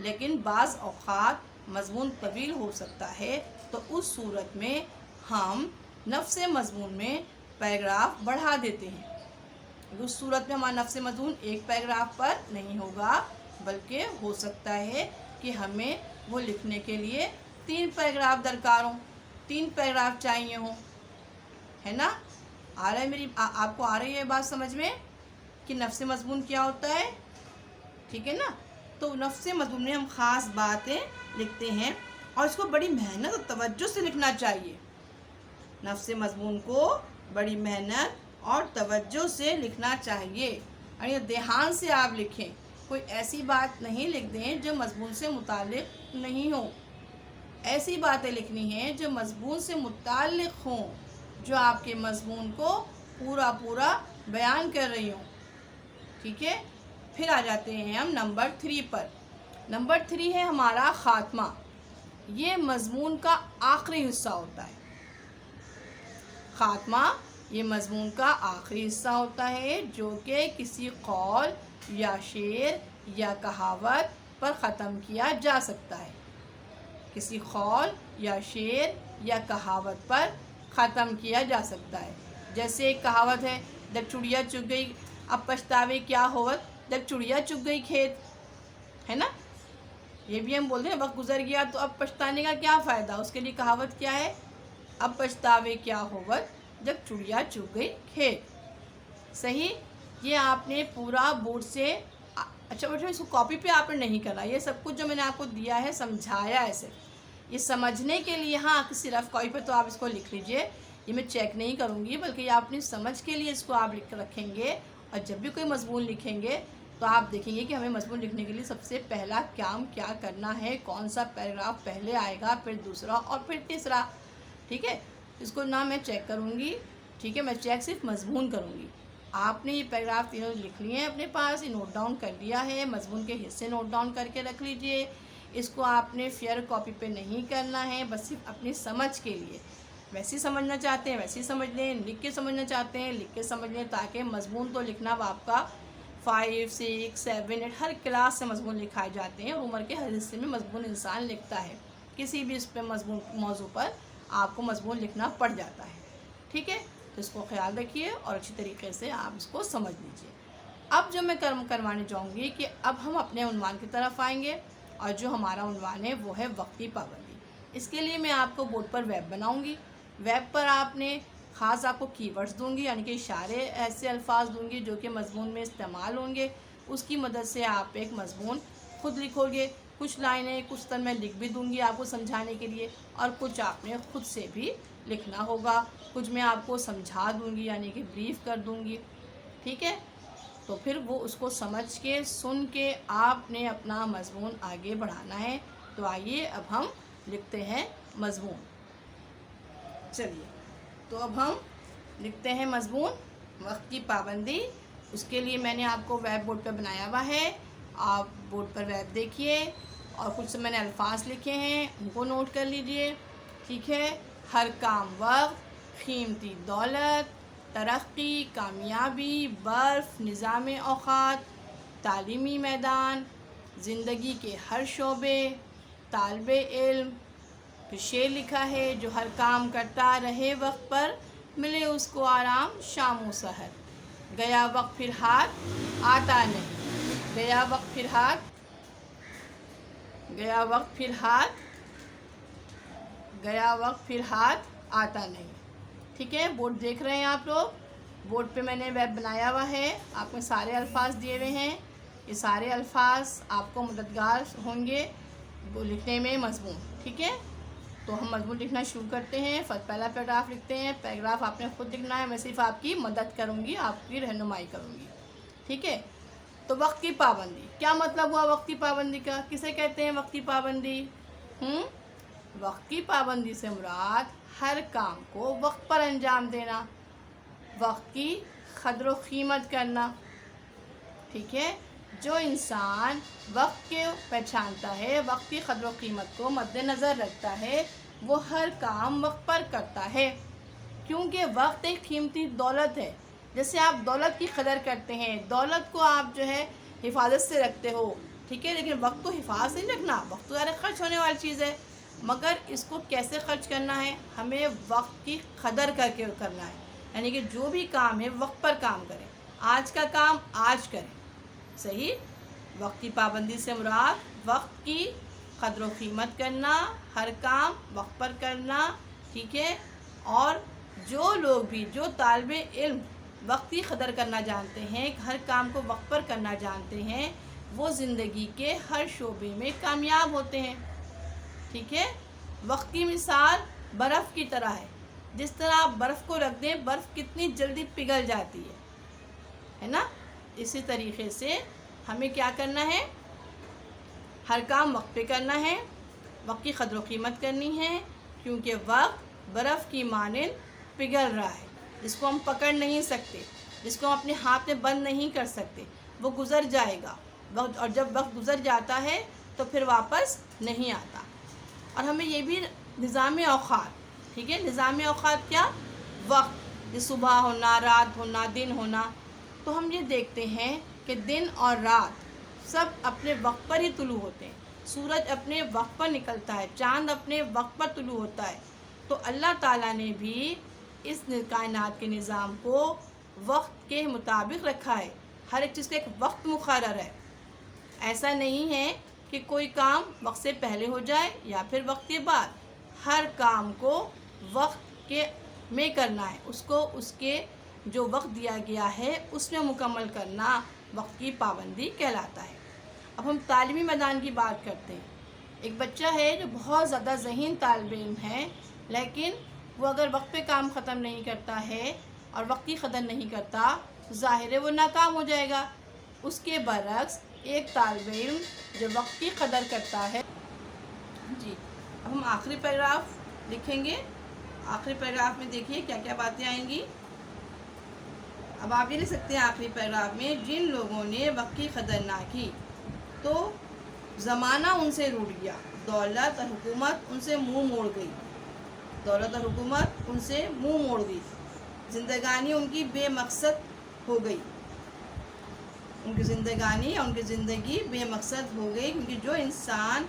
لیکن بعض اوقات مضمون طویل ہو سکتا ہے، تو اس صورت میں ہم نفس مضمون میں پیراگراف بڑھا دیتے ہیں۔ اس صورت میں ہمارا نفس مضمون ایک پیراگراف پر نہیں ہوگا، بلکہ ہو سکتا ہے کہ ہمیں وہ لکھنے کے لیے 3 پیراگراف درکار ہوں، 3 پیراگراف چاہیے ہوں، ہے نا؟ آ رہا ہے آپ کو آ رہی ہے بات سمجھ میں کہ نفس مضمون کیا ہوتا ہے؟ ٹھیک ہے نا؟ تو نفس مضمون میں ہم خاص باتیں لکھتے ہیں اور اس کو بڑی محنت اور توجہ سے لکھنا چاہیے۔ نفس مضمون کو بڑی محنت اور توجہ سے لکھنا چاہیے، اور یہ دھیان سے آپ لکھیں، کوئی ایسی بات نہیں لکھ دیں جو مضمون سے متعلق نہیں ہو۔ ایسی باتیں لکھنی ہیں جو مضمون سے متعلق ہوں، جو آپ کے مضمون کو پورا بیان کر رہی ہوں۔ ٹھیک ہے؟ پھر آ جاتے ہیں ہم نمبر 3 پر۔ نمبر 3 ہے ہمارا خاتمہ۔ یہ مضمون کا آخری حصہ ہوتا ہے۔ خاتمہ یہ مضمون کا آخری حصہ ہوتا ہے جو کہ کسی قول یا شعر یا کہاوت پر ختم کیا جا سکتا ہے۔ کسی قول یا شعر یا کہاوت پر ختم کیا جا سکتا ہے۔ جیسے ایک کہاوت ہے، جب چڑیا چگ گئی اب پچھتاوے کیا ہوت، جب چڑیا چگ گئی کھیت، ہے نا؟ یہ بھی ہم بولتے ہیں وقت گزر گیا تو اب پچھتانے کا کیا فائدہ۔ اس کے لیے کہاوت کیا ہے؟ اب پچھتاوے کیا ہوت جب چڑیا چگ گئی کھیت۔ صحیح؟ یہ آپ نے پورا بورڈ سے، اچھا بیٹا اس کو کاپی پہ آپ نے نہیں کرنا، یہ سب کچھ جو میں نے آپ کو دیا ہے سمجھایا ہے صرف، یہ سمجھنے کے لیے۔ ہاں کسی رف کاپی پہ تو آپ اس کو لکھ لیجئے، یہ میں چیک نہیں کروں گی، بلکہ یہ آپ اپنی سمجھ کے لیے اس کو آپ لکھ کر رکھیں گے، اور جب بھی کوئی مضمون لکھیں گے تو آپ دیکھیں گے کہ ہمیں مضمون لکھنے کے لیے سب سے پہلا کام کیا کرنا ہے، کون سا پیراگراف پہلے آئے گا، پھر دوسرا اور پھر تیسرا۔ ٹھیک ہے؟ اس کو نہ میں چیک کروں گی، ٹھیک ہے؟ میں چیک صرف مضمون کروں گی۔ آپ نے یہ پیراگراف تینوں لکھ لیے ہیں اپنے پاس، یہ نوٹ ڈاؤن کر لیا ہے، مضمون کے حصے نوٹ ڈاؤن کر کے رکھ لیجئے۔ اس کو آپ نے فیئر کاپی پہ نہیں کرنا ہے، بس صرف اپنی سمجھ کے لیے۔ ویسے سمجھنا چاہتے ہیں ویسے سمجھ لیں، لکھ کے سمجھنا چاہتے ہیں لکھ کے سمجھ لیں، تاکہ مضمون تو لکھنا آپ کا 5 6 7 8 ہر کلاس سے مضمون لکھائے جاتے ہیں، اور عمر کے ہر حصے میں مضمون انسان لکھتا ہے، کسی بھی اس پہ موضوع پر آپ کو مضمون لکھنا پڑ جاتا ہے۔ ٹھیک ہے؟ تو اس کو خیال رکھیے اور اچھی طریقے سے آپ اس کو سمجھ لیجیے۔ اب جو میں کروانے جاؤں گی کہ اب ہم اپنے عنوان کی طرف آئیں گے، اور جو ہمارا عنوان ہے وہ ہے وقتی پابندی۔ اس کے لیے میں آپ کو بورڈ پر ویب بناؤں گی۔ ویب پر آپ نے خاص آپ کو کی ورڈز دوں گی، یعنی کہ اشارے ایسے الفاظ دوں گی جو کہ مضمون میں استعمال ہوں گے، اس کی مدد سے آپ ایک مضمون خود لکھو گے۔ کچھ لائنیں کچھ طرح میں لکھ بھی دوں گی آپ کو سمجھانے کے لیے، اور کچھ آپ نے خود سے بھی لکھنا ہوگا، کچھ میں آپ کو سمجھا دوں گی، یعنی کہ بریف کر دوں گی۔ ٹھیک ہے؟ تو پھر وہ اس کو سمجھ کے سن کے آپ نے اپنا مضمون آگے بڑھانا ہے۔ تو آئیے اب ہم لکھتے ہیں مضمون۔ چلیے تو اب ہم لکھتے ہیں مضمون وقت کی پابندی۔ اس کے لیے میں نے آپ کو ویب بورڈ پہ بنایا ہوا ہے، آپ بورڈ پر ویب دیکھیے، اور کچھ میں نے الفاظ لکھے ہیں ان کو نوٹ کر لیجئے۔ ٹھیک ہے؟ ہر کام وقت، قیمتی دولت، ترقی، کامیابی، برف، نظام اوقات، تعلیمی میدان، زندگی کے ہر شعبے، طالب علم۔ پھر شعر لکھا ہے، جو ہر کام کرتا رہے وقت پر، ملے اس کو آرام شام و سحر۔ گیا وقت پھر ہاتھ آتا نہیں، گیا وقت پھر ہاتھ، گیا وقت پھر ہاتھ، گیا وقت پھر ہاتھ آتا نہیں۔ ٹھیک ہے؟ بورڈ دیکھ رہے ہیں آپ لوگ؟ بورڈ پہ میں نے ویب بنایا ہوا ہے، آپ میں سارے الفاظ دیے ہوئے ہیں، یہ سارے الفاظ آپ کو مددگار ہوں گے وہ لکھنے میں مضمون۔ ٹھیک ہے؟ تو ہم مضمون لکھنا شروع کرتے ہیں۔ پہلا پیراگراف لکھتے ہیں۔ پیراگراف آپ نے خود لکھنا ہے، میں صرف آپ کی مدد کروں گی، آپ کی رہنمائی کروں گی۔ ٹھیک ہے؟ تو وقت کی پابندی، کیا مطلب ہوا وقت کی پابندی کا؟ کسے کہتے ہیں وقت کی پابندی؟ وقت کی پابندی سے مراد ہر کام کو وقت پر انجام دینا، وقت کی قدر و قیمت کرنا۔ ٹھیک ہے؟ جو انسان وقت کے پہچانتا ہے، وقت کی قدر و قیمت کو مد نظر رکھتا ہے، وہ ہر کام وقت پر کرتا ہے، کیونکہ وقت ایک قیمتی دولت ہے۔ جیسے آپ دولت کی قدر کرتے ہیں، دولت کو آپ جو ہے حفاظت سے رکھتے ہو، ٹھیک ہے، لیکن وقت کو حفاظ نہیں رکھنا، وقت تو ذرا خرچ ہونے والی چیز ہے، مگر اس کو کیسے خرچ کرنا ہے، ہمیں وقت کی قدر کر کے کرنا ہے، یعنی کہ جو بھی کام ہے وقت پر کام کریں، آج کا کام آج کریں، صحیح۔ وقت کی پابندی سے مراد وقت کی قدر و قیمت کرنا، ہر کام وقت پر کرنا، ٹھیک ہے۔ اور جو لوگ بھی، جو طالب علم وقت کی قدر کرنا جانتے ہیں، ہر کام کو وقت پر کرنا جانتے ہیں، وہ زندگی کے ہر شعبے میں کامیاب ہوتے ہیں، ٹھیک ہے۔ وقت کی مثال برف کی طرح ہے، جس طرح آپ برف کو رکھ دیں، برف کتنی جلدی پگھل جاتی ہے نا، اسی طریقے سے ہمیں کیا کرنا ہے، ہر کام وقت پہ کرنا ہے، وقت کی قدر و قیمت کرنی ہے، کیونکہ وقت برف کی مانند پگھل رہا ہے، جس کو ہم پکڑ نہیں سکتے، جس کو ہم اپنے ہاتھ میں بند نہیں کر سکتے، وہ گزر جائے گا وقت، اور جب وقت گزر جاتا ہے تو پھر واپس نہیں آتا۔ اور ہمیں یہ بھی نظام اوقات، ٹھیک ہے، نظام اوقات کیا، وقت، یہ صبح ہونا، رات ہونا، دن ہونا، تو ہم یہ دیکھتے ہیں کہ دن اور رات سب اپنے وقت پر ہی طلوع ہوتے ہیں، سورج اپنے وقت پر نکلتا ہے، چاند اپنے وقت پر طلوع ہوتا ہے، تو اللہ تعالیٰ نے بھی اس کائنات کے نظام کو وقت کے مطابق رکھا ہے، ہر ایک چیز کا ایک وقت مقرر ہے، ایسا نہیں ہے کہ کوئی کام وقت سے پہلے ہو جائے یا پھر وقت کے بعد، ہر کام کو وقت کے میں کرنا ہے، اس کو اس کے جو وقت دیا گیا ہے اس میں مکمل کرنا وقت کی پابندی کہلاتا ہے۔ اب ہم تعلیمی میدان کی بات کرتے ہیں، ایک بچہ ہے جو بہت زیادہ ذہین طالب علم ہے، لیکن وہ اگر وقت پہ کام ختم نہیں کرتا ہے اور وقت کی قدر نہیں کرتا تو ظاہر ہے وہ ناکام ہو جائے گا۔ اس کے برعکس ایک طالب علم جو وقت کی قدر کرتا ہے، جی اب ہم آخری پیراگراف لکھیں گے، آخری پیراگراف میں دیکھیے کیا کیا باتیں آئیں گی۔ اب آپ یہ لکھ سکتے ہیں آخری پیراگراف میں، جن لوگوں نے وقت کی قدر نہ کی تو زمانہ ان سے روٹھ گیا، دولت اور حکومت ان سے منہ موڑ گئی، دولت اور حکومت ان سے منہ موڑ گئی، زندگانی ان کی بے مقصد ہو گئی، ان کی زندگانی اور ان کی زندگی بے مقصد ہو گئی، کیونکہ جو انسان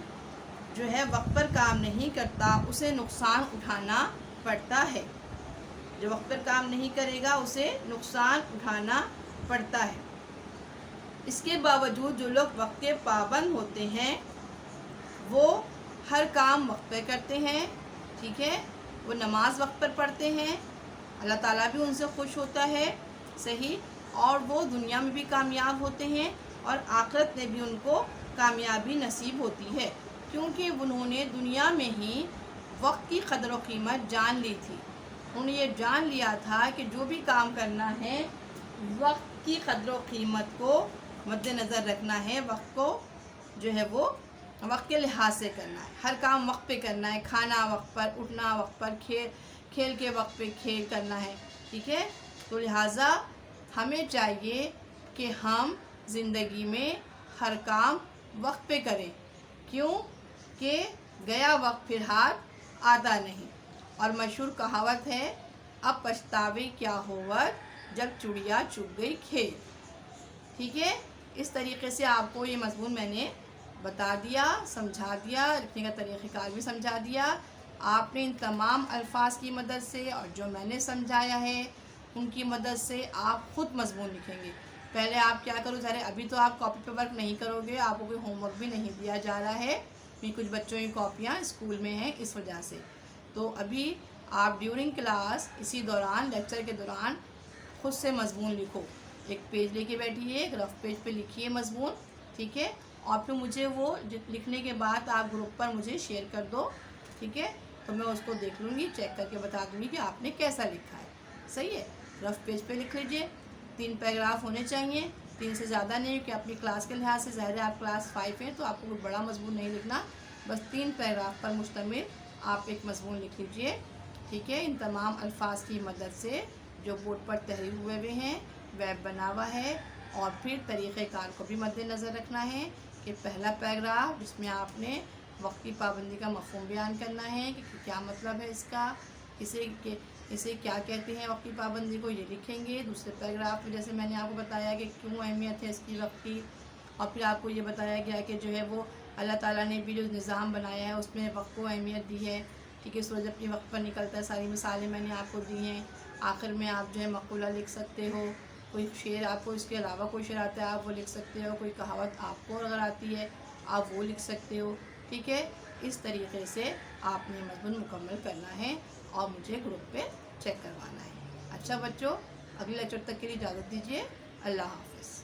جو ہے وقت پر کام نہیں کرتا اسے نقصان اٹھانا پڑتا ہے، جو وقت پر کام نہیں کرے گا اسے نقصان اٹھانا پڑتا ہے۔ اس کے باوجود جو لوگ وقت کے پابند ہوتے ہیں وہ ہر کام وقت پہ کرتے ہیں، ٹھیک ہے، وہ نماز وقت پر پڑھتے ہیں، اللہ تعالیٰ بھی ان سے خوش ہوتا ہے، صحیح، اور وہ دنیا میں بھی کامیاب ہوتے ہیں اور آخرت میں بھی ان کو کامیابی نصیب ہوتی ہے، کیونکہ انہوں نے دنیا میں ہی وقت کی قدر و قیمت جان لی تھی، انہوں نے یہ جان لیا تھا کہ جو بھی کام کرنا ہے وقت کی قدر و قیمت کو مد نظر رکھنا ہے، وقت کو جو ہے وہ وقت کے لحاظ سے کرنا ہے، ہر کام وقت پہ کرنا ہے، کھانا وقت پر، اٹھنا وقت پر، کھیل کے وقت پہ کھیل کرنا ہے، ٹھیک ہے۔ تو لہٰذا ہمیں چاہیے کہ ہم زندگی میں ہر کام وقت پہ کریں، کیوں کہ گیا وقت پھر ہاتھ آتا نہیں، اور مشہور کہاوت ہے، اب پچھتاوے کیا ہوت جب چڑیا چگ گئی کھیت، ٹھیک ہے۔ اس طریقے سے آپ کو یہ مضمون میں نے بتا دیا، سمجھا دیا، لکھنے کا طریقہ کار بھی سمجھا دیا، آپ نے ان تمام الفاظ کی مدد سے اور جو میں نے سمجھایا ہے ان کی مدد سے آپ خود مضمون لکھیں گے۔ پہلے آپ کیا کرو، ذرا ابھی تو آپ کاپی پہ ورک نہیں کرو گے، آپ کو کوئی ہوم ورک بھی نہیں دیا جا رہا ہے، کیونکہ کچھ بچوں کی کاپیاں اسکول میں ہیں اس وجہ سے، تو ابھی آپ ڈیورنگ کلاس اسی دوران، لیکچر کے دوران خود سے مضمون لکھو، ایک پیج لے کے بیٹھیے، ایک رف پیج پہ لکھیے مضمون، ٹھیک ہے، اور پھر مجھے وہ لکھنے کے بعد آپ گروپ پر مجھے شیئر کر دو، ٹھیک ہے، تو میں اس کو دیکھ لوں گی، چیک کر کے بتا دوں گی کہ آپ نے کیسا لکھا ہے، صحیح ہے۔ رف پیج پہ لکھ لیجئے، 3 پیراگراف ہونے چاہیے، 3 سے زیادہ نہیں، کہ اپنی کلاس کے لحاظ سے ظاہر ہے آپ کلاس 5 ہیں تو آپ کو کوئی بڑا مضمون نہیں لکھنا، بس 3 پیراگراف پر مشتمل آپ ایک مضمون لکھ لیجئے، ٹھیک ہے، ان تمام الفاظ کی مدد سے جو بورڈ پر تحریر ہوئے ہیں، ویب بنا ہوا ہے، اور پھر طریقہ کار کو بھی مد نظر رکھنا ہے کہ پہلا پیراگراف جس میں آپ نے وقت کی پابندی کا مفہوم بیان کرنا ہے کہ کیا مطلب ہے اس کا، اسے کیا کہتے ہیں وقت کی پابندی کو، یہ لکھیں گے۔ دوسرے پیراگراف میں جیسے میں نے آپ کو بتایا کہ کیوں اہمیت ہے اس کی وقت کی، اور پھر آپ کو یہ بتایا گیا کہ جو ہے وہ اللہ تعالیٰ نے بھی جو نظام بنایا ہے اس میں وقت کو اہمیت دی ہے، ٹھیک ہے، سورج اپنی وقت پر نکلتا ہے، ساری مثالیں میں نے آپ کو دی ہیں۔ آخر میں آپ جو ہے مقولہ لکھ سکتے ہو، کوئی شعر آپ کو اس کے علاوہ کوئی شعر آتا ہے آپ وہ لکھ سکتے ہو، کوئی کہاوت آپ کو اگر آتی ہے آپ وہ لکھ سکتے ہو، ٹھیک ہے۔ اس طریقے سے آپ نے مضمون مکمل کرنا ہے اور مجھے گروپ پہ چیک کروانا ہے۔ اچھا بچوں، اگلے لیکچر تک کے لیے اجازت دیجیے، اللہ حافظ۔